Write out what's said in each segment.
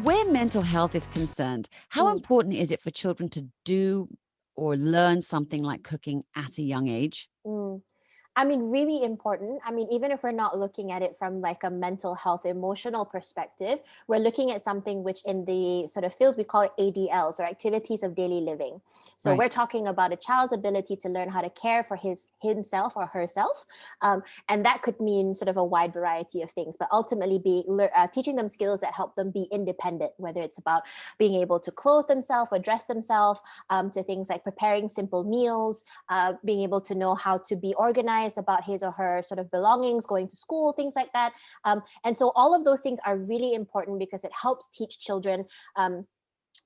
Where mental health is concerned, how Mm, important is it for children to do or learn something like cooking at a young age? mm. I mean, really important. I mean, even if we're not looking at it from like a mental health, emotional perspective, we're looking at something which in the sort of field we call it ADLs, or activities of daily living. So Right. we're talking about a child's ability to learn how to care for himself or herself. And that could mean sort of a wide variety of things, but ultimately teaching them skills that help them be independent, whether it's about being able to clothe themselves or dress themselves, to things like preparing simple meals, being able to know how to be organized about his or her sort of belongings, going to school, things like that. And so all of those things are really important because it helps teach children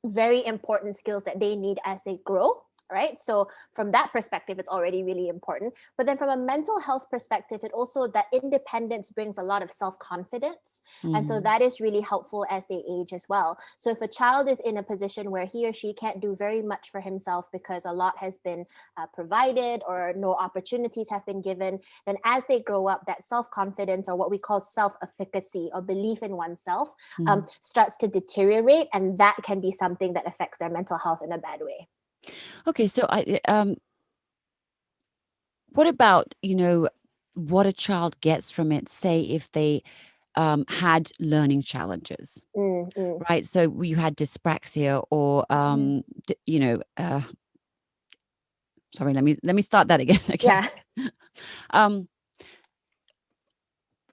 very important skills that they need as they grow. Right. So from that perspective, it's already really important. But then from a mental health perspective, it also that independence brings a lot of self-confidence. And so Mhm. that is really helpful as they age as well. So if a child is in a position where he or she can't do very much for himself because a lot has been provided or no opportunities have been given, then as they grow up, that self-confidence, or what we call self-efficacy or belief in oneself, Mhm. starts to deteriorate. And that can be something that affects their mental health in a bad way. Okay, so what about, what a child gets from it, say if they had learning challenges, Mm, mm, right? So you had dyspraxia or, mhm. sorry, let me start that again. Okay. Yeah. Um,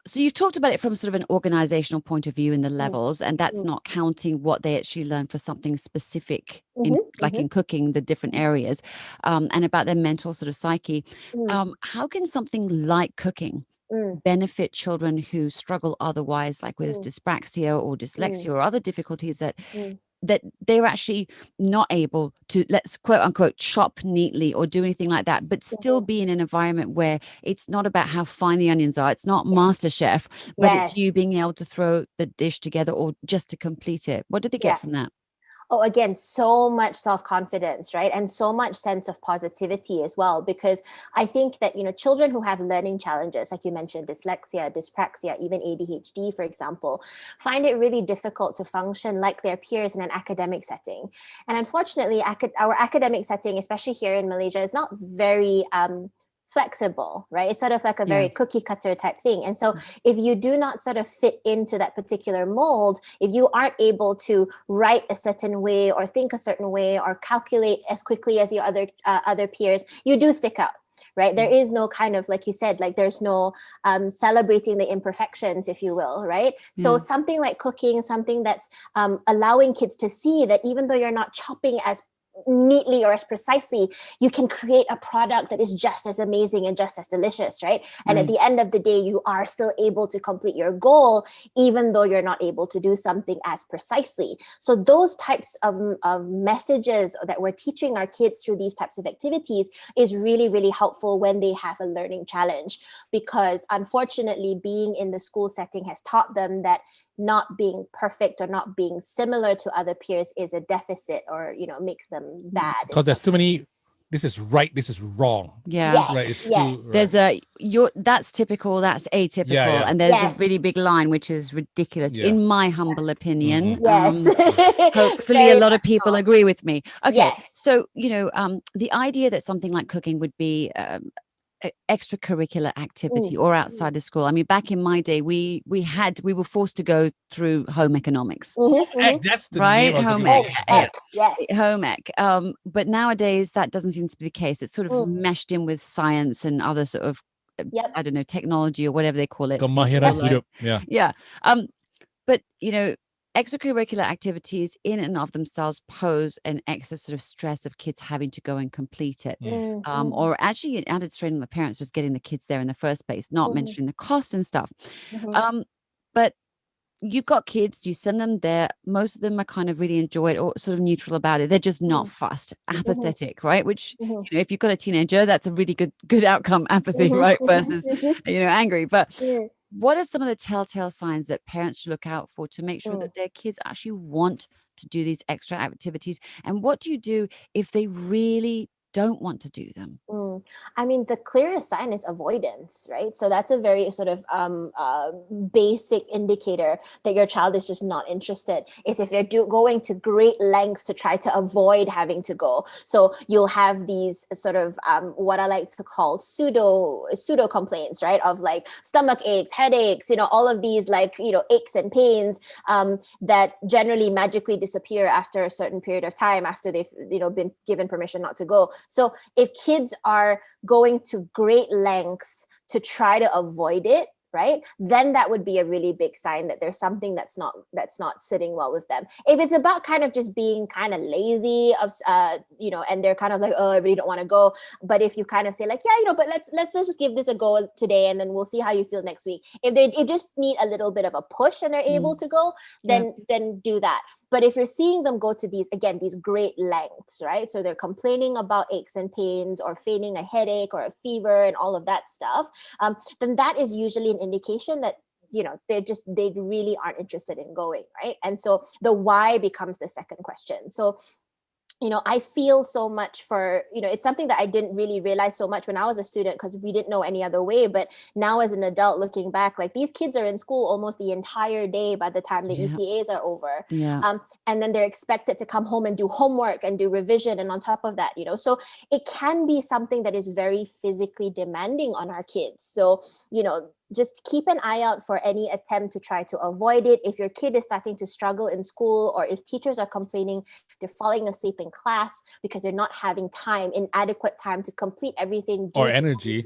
So you've talked about it from sort of an organizational point of view in the Mm, levels, and that's mm, not counting what they actually learn for something specific in, mhm, like mhm, in cooking, the different areas, and about their mental sort of psyche. mm, How can something like cooking mm, benefit children who struggle otherwise, like with mm, dyspraxia or mm, dyslexia or other difficulties mm, that they're actually not able to, let's quote unquote, chop neatly or do anything like that, but still mhm. be in an environment where it's not about how fine the onions are. It's not Yes. Master Chef, but it's you Yes. being able to throw the dish together or just to complete it. What do they get Yeah. from that? Oh, again, so much self-confidence, right? And so much sense of positivity as well. Because I think that, children who have learning challenges, like you mentioned, dyslexia, dyspraxia, even ADHD, for example, find it really difficult to function like their peers in an academic setting. And unfortunately, our academic setting, especially here in Malaysia, is not very flexible, right? It's sort of like a Yeah. very cookie cutter type thing. And so if you do not sort of fit into that particular mold, if you aren't able to write a certain way or think a certain way or calculate as quickly as your other peers, you do stick out. Right, there is no kind of, like you said, like there's no celebrating the imperfections, if you will, right? So Yeah. something like cooking, something that's allowing kids to see that even though you're not chopping as neatly or as precisely, you can create a product that is just as amazing and just as delicious, right? And at Right. the end of the day, you are still able to complete your goal, even though you're not able to do something as precisely. So those types of messages that we're teaching our kids through these types of activities is really, really helpful when they have a learning challenge, because unfortunately, being in the school setting has taught them that not being perfect or not being similar to other peers is a deficit, or makes them Mm. bad in Because some there's too way. many. This is right. This is wrong. Yeah. Right. Yes, It's too yes, right. There's that's typical, that's Yeah. atypical, Yeah. and there's a really yes, big line which is ridiculous, Yeah. in my humble opinion. Mm-hmm. yes. Hopefully a Very lot of much people so. agree with me. Okay, Yes. so the idea that something like cooking would be extracurricular Mm, activity or mm, outside of school. I mean, back in my day, we were forced to go through home economics, mhm, Home ec. mhm. That's the name right? I was Home looking ec, for. Home yeah, ec, Exact. yes. home ec. But nowadays that doesn't seem to be the case. It's sort of Mm, meshed in with science and other sort of yep. I don't know, technology or whatever they call it in Kemahiran school, right? hidup. Yeah. Yeah. Um, but extracurricular activities in and of themselves pose an extra sort of stress of kids having to go and complete it. Mm. Mm, mm, Or actually an added strain on the parents just getting the kids there in the first place, not mhm, mentioning the cost and stuff. mhm, Um, but you've got kids, you send them there, most of them are kind of really enjoy it or sort of neutral about it. They're just not mm, fussed, mhm, apathetic, right? Which, mhm, if you've got a teenager, that's a really good outcome, apathy, mhm, right? mhm, Versus, mhm, angry. But mm, what are some of the telltale signs that parents should look out for to make sure mm. that their kids actually want to do these extra activities? And what do you do if they really don't want to do them? I mean, the clearest sign is avoidance, right? So that's a very sort of basic indicator that your child is just not interested, is if they're going to great lengths to try to avoid having to go. So you'll have these sort of what I like to call pseudo complaints, right? Of like stomach aches, headaches, all of these like, aches and pains that generally magically disappear after a certain period of time after they've, been given permission not to go. So if kids are going to great lengths to try to avoid it, right, then that would be a really big sign that there's something that's not sitting well with them. If it's about kind of just being kind of lazy and they're kind of like, oh, I really don't want to go, but if you kind of say like, yeah, but let's just give this a go today and then we'll see how you feel next week. If they just need a little bit of a push and they're able to go, then do that. But if you're seeing them go to these great lengths, right? So they're complaining about aches and pains or feigning a headache or a fever and all of that stuff, then that is usually an indication that, they really aren't interested in going, right? And so the why becomes the second question. So I feel so much for, it's something that I didn't really realize so much when I was a student because we didn't know any other way. But now as an adult looking back, like these kids are in school almost the entire day by the time the ECAs are over. And then they're expected to come home and do homework and do revision. And on top of that, so it can be something that is very physically demanding on our kids. So, just keep an eye out for any attempt to try to avoid it. If your kid is starting to struggle in school, or if teachers are complaining they're falling asleep in class because they're not having inadequate time to complete everything. Or energy.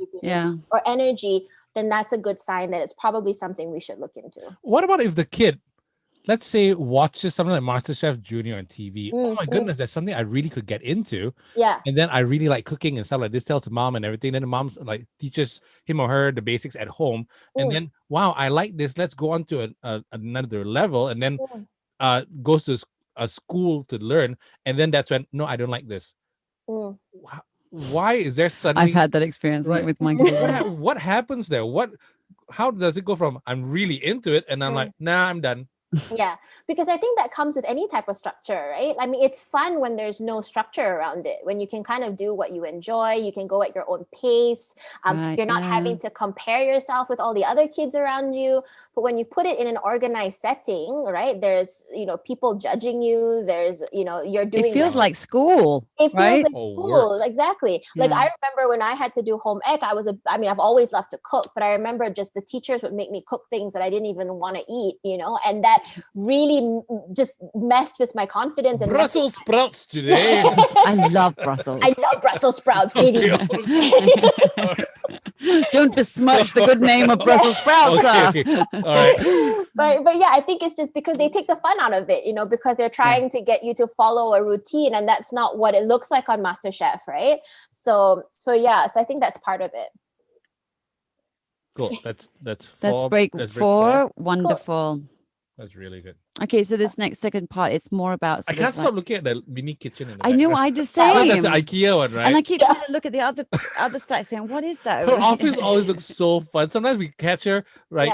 Or energy, then that's a good sign that it's probably something we should look into. What about if the kid, let's say, watches something like MasterChef Junior on TV? Oh my goodness, that's something I really could get into. Yeah. And then I really like cooking and stuff like this, tells the mom and everything. Then the mom's like teaches him or her the basics at home. And then, wow, I like this. Let's go on to another level. And then goes to a school to learn. And then that's when, no, I don't like this. Why is there suddenly... I've had that experience with my kids. What happens there? How does it go from I'm really into it and I'm like, nah, I'm done? Yeah, because I think that comes with any type of structure, right? I mean, it's fun when there's no structure around it, when you can kind of do what you enjoy, you can go at your own pace. You're not having to compare yourself with all the other kids around you. But when you put it in an organized setting, right, there's, people judging you. There's, you're doing... It feels like school. It feels like school. Exactly. Like I remember when I had to do home ec, I've always loved to cook, but I remember just the teachers would make me cook things that I didn't even want to eat, and that really just messed with my confidence. And Brussels sprouts today. I love Brussels. I love Brussels sprouts, JD. Don't besmirch the good name of Brussels sprouts, sir. All right. But yeah, I think it's just because they take the fun out of it, because they're trying to get you to follow a routine, and that's not what it looks like on MasterChef, right? So I think that's part of it. Cool. That's break four. Wonderful. Cool. That's really good. Okay, so this second part, it's more about... I can't stop looking at the mini kitchen in the I know, I the same. That's the IKEA one, right? And I keep trying to look at the other sites going, what is that? Her office always looks so fun. Sometimes we catch her right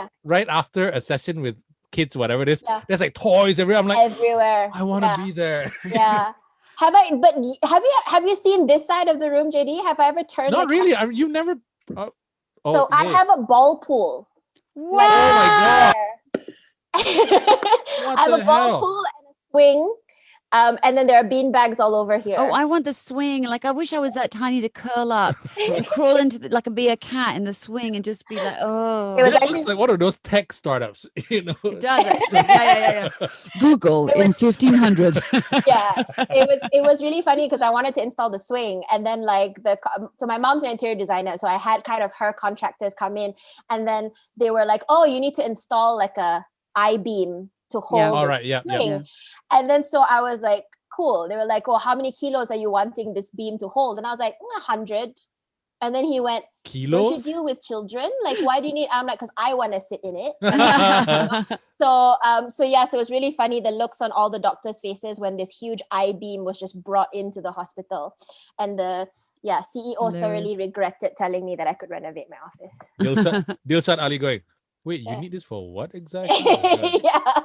after a session with kids, whatever it is. Yeah. There's like toys everywhere. I'm like, everywhere. I want to be there. Yeah. Have you seen this side of the room, JD? Have I ever turned? Not really. You've never... I have a ball pool. Wow. Oh my God. I have a ball pool and a swing. And then there are bean bags all over here. Oh, I want the swing. Like, I wish I was that tiny to curl up and crawl into be a cat in the swing and just be like, oh. It was actually like one of those tech startups, It does actually. Yeah. Google in 1500. Yeah, it was really funny because I wanted to install the swing, and then so my mom's an interior designer, so I had kind of her contractors come in, and then they were like, oh, you need to install like a I-beam to hold the swing. And then so I was like, cool. They were like, oh, how many kilos are you wanting this beam to hold? And I was like, 100. And then he went, kilos? Don't you deal with children? Like, why do you need? I'm like, because I want to sit in it. So it was really funny, the looks on all the doctors' faces when this huge I-beam was just brought into the hospital. And the CEO thoroughly regretted telling me that I could renovate my office. Dilshan Ali going, wait, you need this for what exactly? Yeah.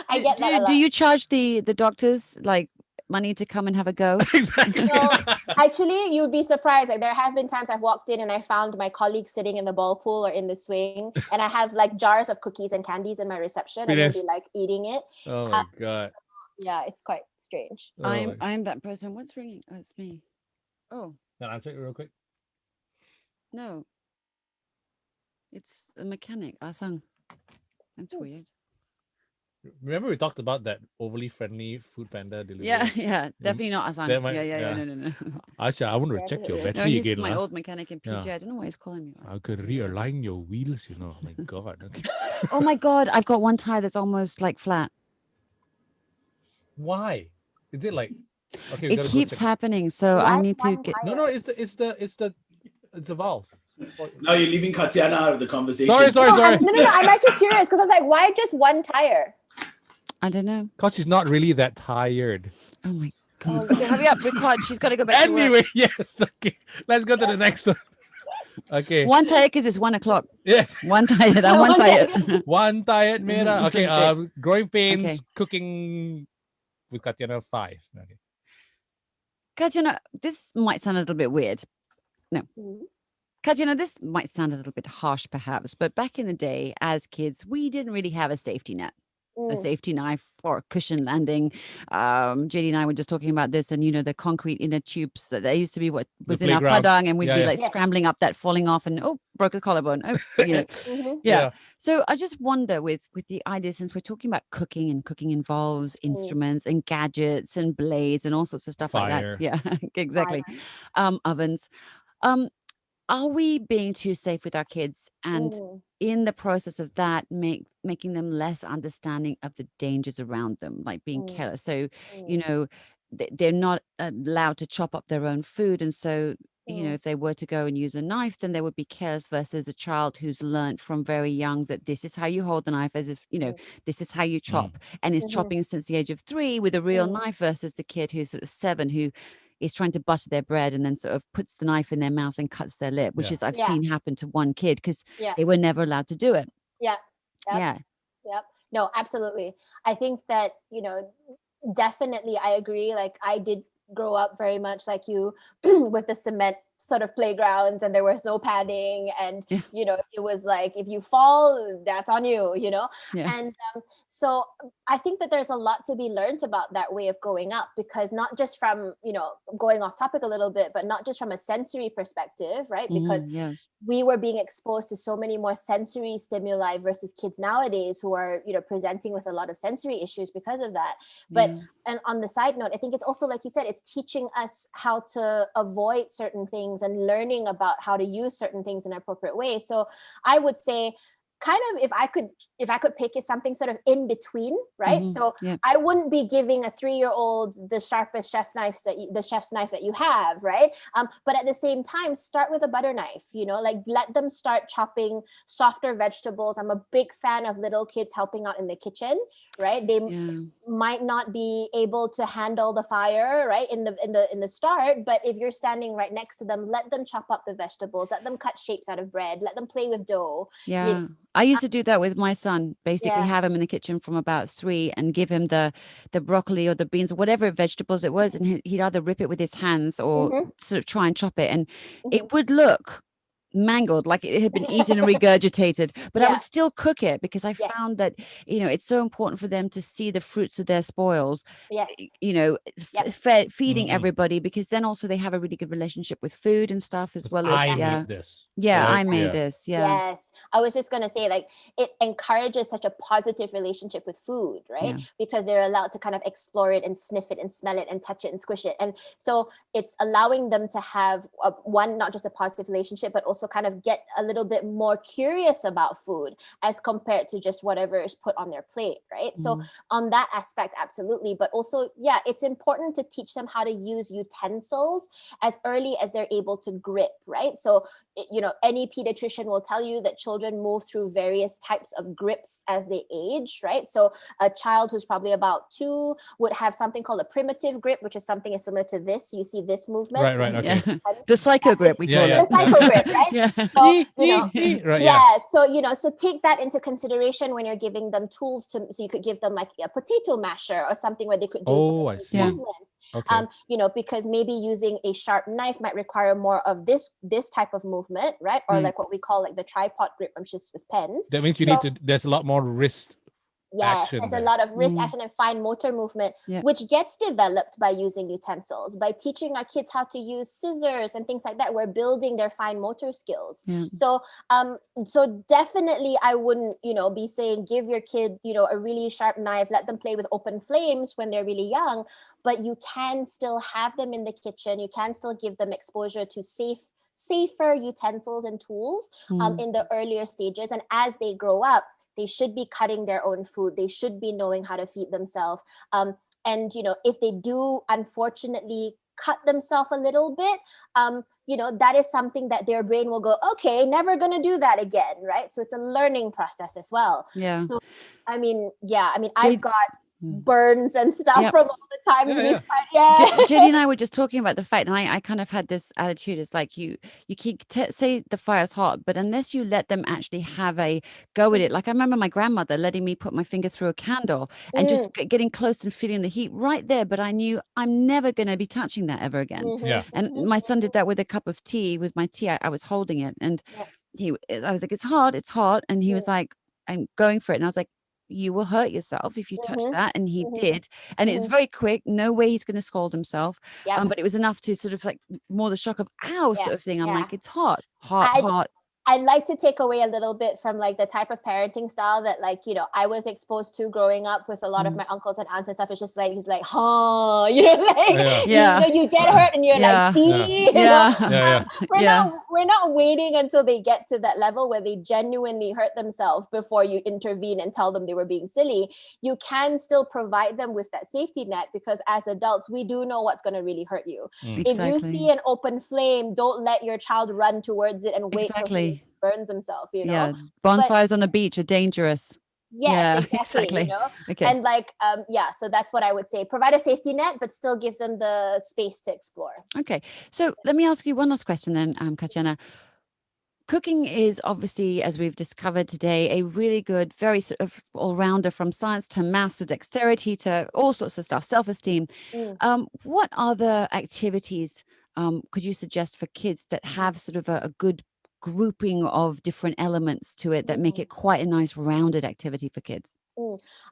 I get that a lot. Do you charge the doctors money to come and have a go? Exactly. So actually, you'd be surprised. Like there have been times I've walked in and I found my colleagues sitting in the ball pool or in the swing, and I have like jars of cookies and candies in my reception, and they'll be like eating it. Oh my God. Yeah, it's quite strange. Oh my- I'm that person. What's ringing? Oh, it's me. Oh Can I answer it real quick? no, it's a mechanic. Asang. That's weird. Remember we talked about that overly friendly food panda delivery? Yeah, definitely not Asang. That might- Yeah. yeah. No. Asha, I want to Yeah, check your absolutely. No, battery he's again. my lah. old mechanic in PJ. Yeah. I don't know why he's calling me. I could realign your wheels, you know. My God. Okay. Oh my God, I've got one tire that's almost like flat. Why? Is it like okay? We It gotta go keeps check. happening, so I Why need to one get. tire? No, it's the valve. Now you're leaving Katyana out of the conversation. Sorry. No, I'm actually curious because I was like, why just one tire? I don't know. Cause she's not really that tired. Oh my God. Okay, hurry up, record. She's got to go back to work. Anyway, yes. Okay, let's go to the next one. Okay. One tire because it's 1 o'clock. Yes. One tired. I'm one One tired. One tired Mira. Okay. Okay. Growing pains, Okay. cooking with Katyana 5. Okay. Katyana, this might sound a little bit weird. Mhm. Katyana, this might sound a little bit harsh perhaps, but back in the day as kids, we didn't really have a safety net. A safety knife or a cushion landing. JD and I were just talking about this, and the concrete inner tubes that there used to be what was in our playgrounds. padang, and we'd Yeah, be yeah. like Yes. scrambling up that, falling off, and broke a collarbone. Mhm. Yeah. So I just wonder with the idea, since we're talking about cooking, and cooking involves instruments and gadgets and blades and all sorts of stuff Fire. like that. Yeah, exactly. Ovens. Are we being too safe with our kids, and in the process of that making them less understanding of the dangers around them, like being careless? So they're not allowed to chop up their own food, and so if they were to go and use a knife, then they would be careless, versus a child who's learned from very young that this is how you hold the knife, as if this is how you chop, and is chopping since the age of 3 with a real knife, versus the kid who's sort of 7 who is trying to butter their bread and then sort of puts the knife in their mouth and cuts their lip, which Yeah. is I've Yeah. seen happen to one kid because Yeah. they were never allowed to do it. Yeah. Yep. Yeah. Yep. No, absolutely. I think that, definitely I agree. Like I did grow up very much like you with the cement sort of playgrounds, and there was no padding, and Yeah. it was like if you fall, that's on you. Yeah. And so I think that there's a lot to be learned about that way of growing up, because not just from going off topic a little bit, but not just from a sensory perspective, right? Because Yeah. we were being exposed to so many more sensory stimuli versus kids nowadays who are presenting with a lot of sensory issues because of that. But and on the side note, I think it's also, like you said, it's teaching us how to avoid certain things and learning about how to use certain things in an appropriate way. So I would say kind of, if I could pick, is something sort of in between, right? So Yeah. I wouldn't be giving a 3-year-old the sharpest chef's knife that you have, right? But at the same time, start with a butter knife, like let them start chopping softer vegetables. I'm a big fan of little kids helping out in the kitchen, right? They might not be able to handle the fire, right, in the start, but if you're standing right next to them, let them chop up the vegetables, let them cut shapes out of bread, let them play with dough. Yeah. I used to do that with my son, basically have him in the kitchen from about 3 and give him the broccoli or the beans or whatever vegetables it was. And he'd either rip it with his hands or sort of try and chop it. And it would look mangled, like it had been eaten and regurgitated, but I would still cook it because I found that it's so important for them to see the fruits of their spoils, feeding everybody, because then also they have a really good relationship with food and stuff, as well as I made this. I made this. Yes, I was just gonna say, like, it encourages such a positive relationship with food, right? Because they're allowed to kind of explore it and sniff it and smell it and touch it and squish it, and so it's allowing them to have not just a positive relationship, but also kind of get a little bit more curious about food as compared to just whatever is put on their plate, right? So on that aspect, absolutely. But also, it's important to teach them how to use utensils as early as they're able to grip, right? So, any pediatrician will tell you that children move through various types of grips as they age, right? So a child who's probably about 2 would have something called a primitive grip, which is something similar to this. You see this movement. Right. Okay. The psycho grip, we call it. The psycho grip, right? Yeah. So, you know, Right, yeah. So, you know, so take that into consideration when you're giving them tools so you could give them like a potato masher or something where they could do Oh, I certain see. movements. Okay. You know, because maybe using a sharp knife might require more of this type of movement, right? Or Right. like what we call like the tripod grip, which is with pens. That means you So- need to, there's a lot more wrist Yes, action there's there. a lot of wrist action and fine motor movement, Yeah. which gets developed by using utensils, by teaching our kids how to use scissors and things like that. We're building their fine motor skills. Yeah. So definitely I wouldn't, you know, be saying give your kid, you know, a really sharp knife, let them play with open flames when they're really young, but you can still have them in the kitchen. You can still give them exposure to safer utensils and tools in the earlier stages. And as they grow up, they should be cutting their own food. They should be knowing how to feed themselves. And, you know, if they do unfortunately cut themselves a little bit, you know, that is something that their brain will go, okay, never going to do that again, right? So it's a learning process as well. Yeah. So, I mean, I've got Mm. burns and stuff Yep. from all the times Yeah, we've yeah. tried. JD and I were just talking about the fact, and I kind of had this attitude. It's like you keep say the fire's hot, but unless you let them actually have a go with it. Like I remember my grandmother letting me put my finger through a candle and just getting close and feeling the heat right there. But I knew I'm never going to be touching that ever again. Yeah. And my son did that with a cup of tea. With my tea, I was holding it, and I was like, it's hot, and he was like, I'm going for it, and I was like, you will hurt yourself if you touch that. And he did. And it's very quick. No way he's going to scold himself. Yep. But it was enough to sort of like more the shock of ow sort of thing. I'm like, it's hot. I'd like to take away a little bit from like the type of parenting style that like, you know, I was exposed to growing up with a lot of my uncles and aunts and stuff. It's just like, he's like, huh, you know, like, you know, you get hurt and you're like, see, you know? We're not waiting until they get to that level where they genuinely hurt themselves before you intervene and tell them they were being silly. You can still provide them with that safety net, because as adults, we do know what's going to really hurt you. If you see an open flame, don't let your child run towards it and wait till he burns himself, you know? Yeah, bonfires on the beach are dangerous. Yes, exactly. You know? Okay. And like, so that's what I would say. Provide a safety net, but still give them the space to explore. Okay. So let me ask you one last question then, Katyana. Cooking is obviously, as we've discovered today, a really good, very sort of all-rounder, from science to maths to dexterity to all sorts of stuff, self-esteem. What other activities could you suggest for kids that have sort of a good grouping of different elements to it that make it quite a nice rounded activity for kids?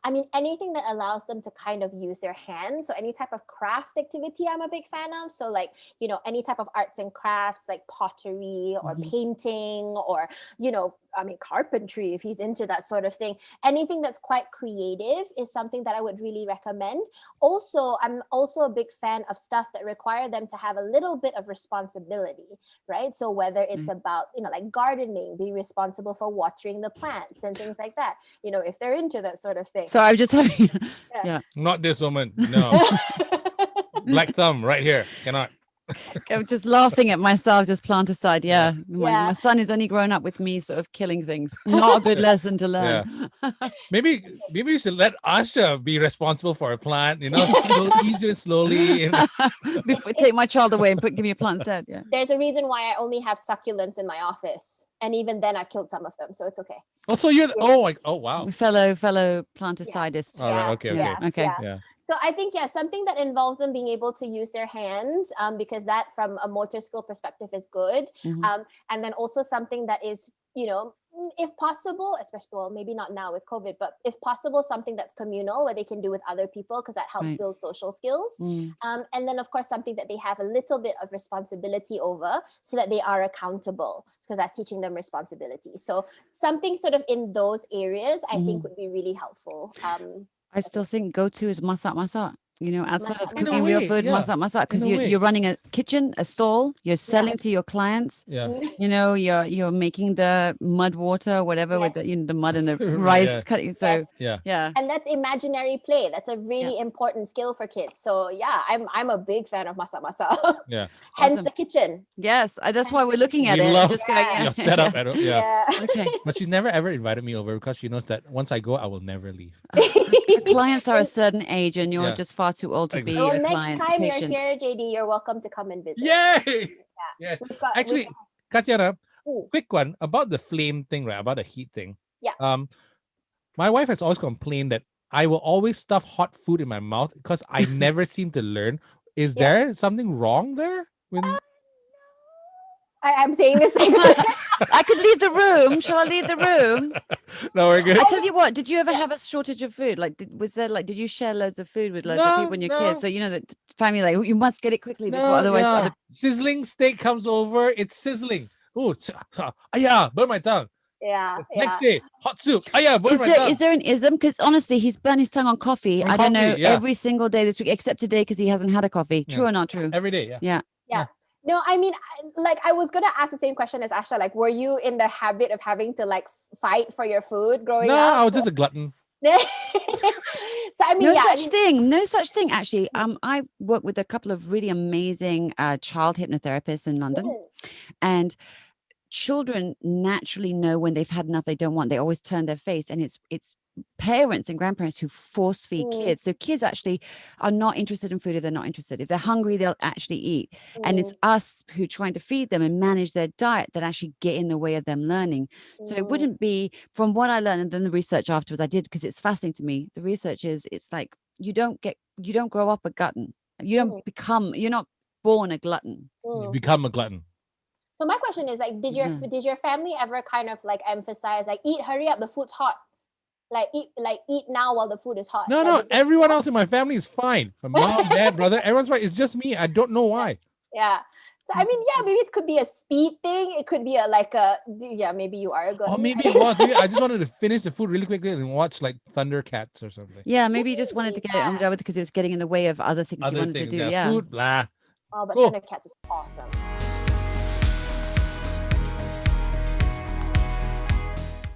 I mean, anything that allows them to kind of use their hands. So any type of craft activity I'm a big fan of. So like, you know, any type of arts and crafts like pottery or painting or, you know, I mean, carpentry, if he's into that sort of thing. Anything that's quite creative is something that I would really recommend. Also, I'm also a big fan of stuff that require them to have a little bit of responsibility, right? So whether it's about, you know, like gardening, be responsible for watering the plants and things like that, you know, if they're into that sort of thing. So I was just having, Not this woman. No. Black thumb right here. Cannot. I'm just laughing at myself, just plant aside. My son is only grown up with me sort of killing things. Not a good lesson to learn. Maybe you should let Asha be responsible for a plant, you know, easier and slowly. You know? Before, take my child away and give me a plant instead. Yeah. There's a reason why I only have succulents in my office. And even then I've killed some of them. So it's okay. Also, you're wow. Fellow planticidist. All right. Okay. So I think, something that involves them being able to use their hands, because that from a motor skill perspective is good. And then also something that is, you know, if possible, especially, well, maybe not now with COVID, but if possible, something that's communal where they can do with other people, because that helps build social skills. And then, of course, something that they have a little bit of responsibility over so that they are accountable, because that's teaching them responsibility. So something sort of in those areas, I think would be really helpful. I still think go-to is masak. You know, outside of cooking way, real food, masak, because you're running a kitchen, a stall, you're selling to your clients. You know, you're making the mud water, whatever, with the, you know, the mud and the rice cutting. So and that's imaginary play. That's a really important skill for kids. So I'm a big fan of masak. Hence the kitchen. Yes, that's why we're looking at it. Love just your setup. Okay. But she's never ever invited me over because she knows that once I go, I will never leave. Clients are a certain age, and you're just far too old to be a next client. Time you're here, JD, you're welcome to come and visit. Yay! Actually, Katyana, quick one about the flame thing, right? About the heat thing. Yeah. My wife has always complained that I will always stuff hot food in my mouth because I never seem to learn. Is there something wrong there? I'm saying the same. I could leave the room. Shall I leave the room? No, we're good. I tell you what, did you ever have a shortage of food? Like, did you share loads of food with loads of people and your kids? So you know that family, like, you must get it quickly before otherwise. Sizzling steak comes over. It's sizzling. Oh, yeah, burn my tongue. Yeah. Next day, hot soup. Yeah, burn my tongue. Is there an ism? Because honestly, he's burned his tongue on coffee. I don't know, every single day this week, except today because he hasn't had a coffee. True or not true? Every day, yeah. No, I mean, I was gonna ask the same question as Asha. Like, were you in the habit of having to like fight for your food growing up? No, I was just a glutton. So I mean, no such thing. Actually, I work with a couple of really amazing child hypnotherapists in London, and children naturally know when they've had enough, they don't want. They always turn their face, and it's parents and grandparents who force feed kids. So kids actually are not interested in food if they're not interested. If they're hungry, they'll actually eat. And it's us who trying to feed them and manage their diet that actually get in the way of them learning. So it wouldn't be, from what I learned, and then the research afterwards I did, because it's fascinating to me. The research is, it's like you don't grow up a glutton. You're not born a glutton. You become a glutton. So my question is, like, did your family ever kind of like emphasize, like, hurry up, the food's hot? Like eat now while the food is hot. No, everyone else in my family is fine. My mom, dad, brother, everyone's fine. It's just me. I don't know why. Yeah. So I mean, maybe it could be a speed thing. It could be maybe you are a glutton. Or maybe it was. Maybe I just wanted to finish the food really quickly and watch like Thundercats or something. Yeah, maybe you just wanted to get it on with because it was getting in the way of other things you wanted to do. Food, blah. Oh, but Thundercats is awesome.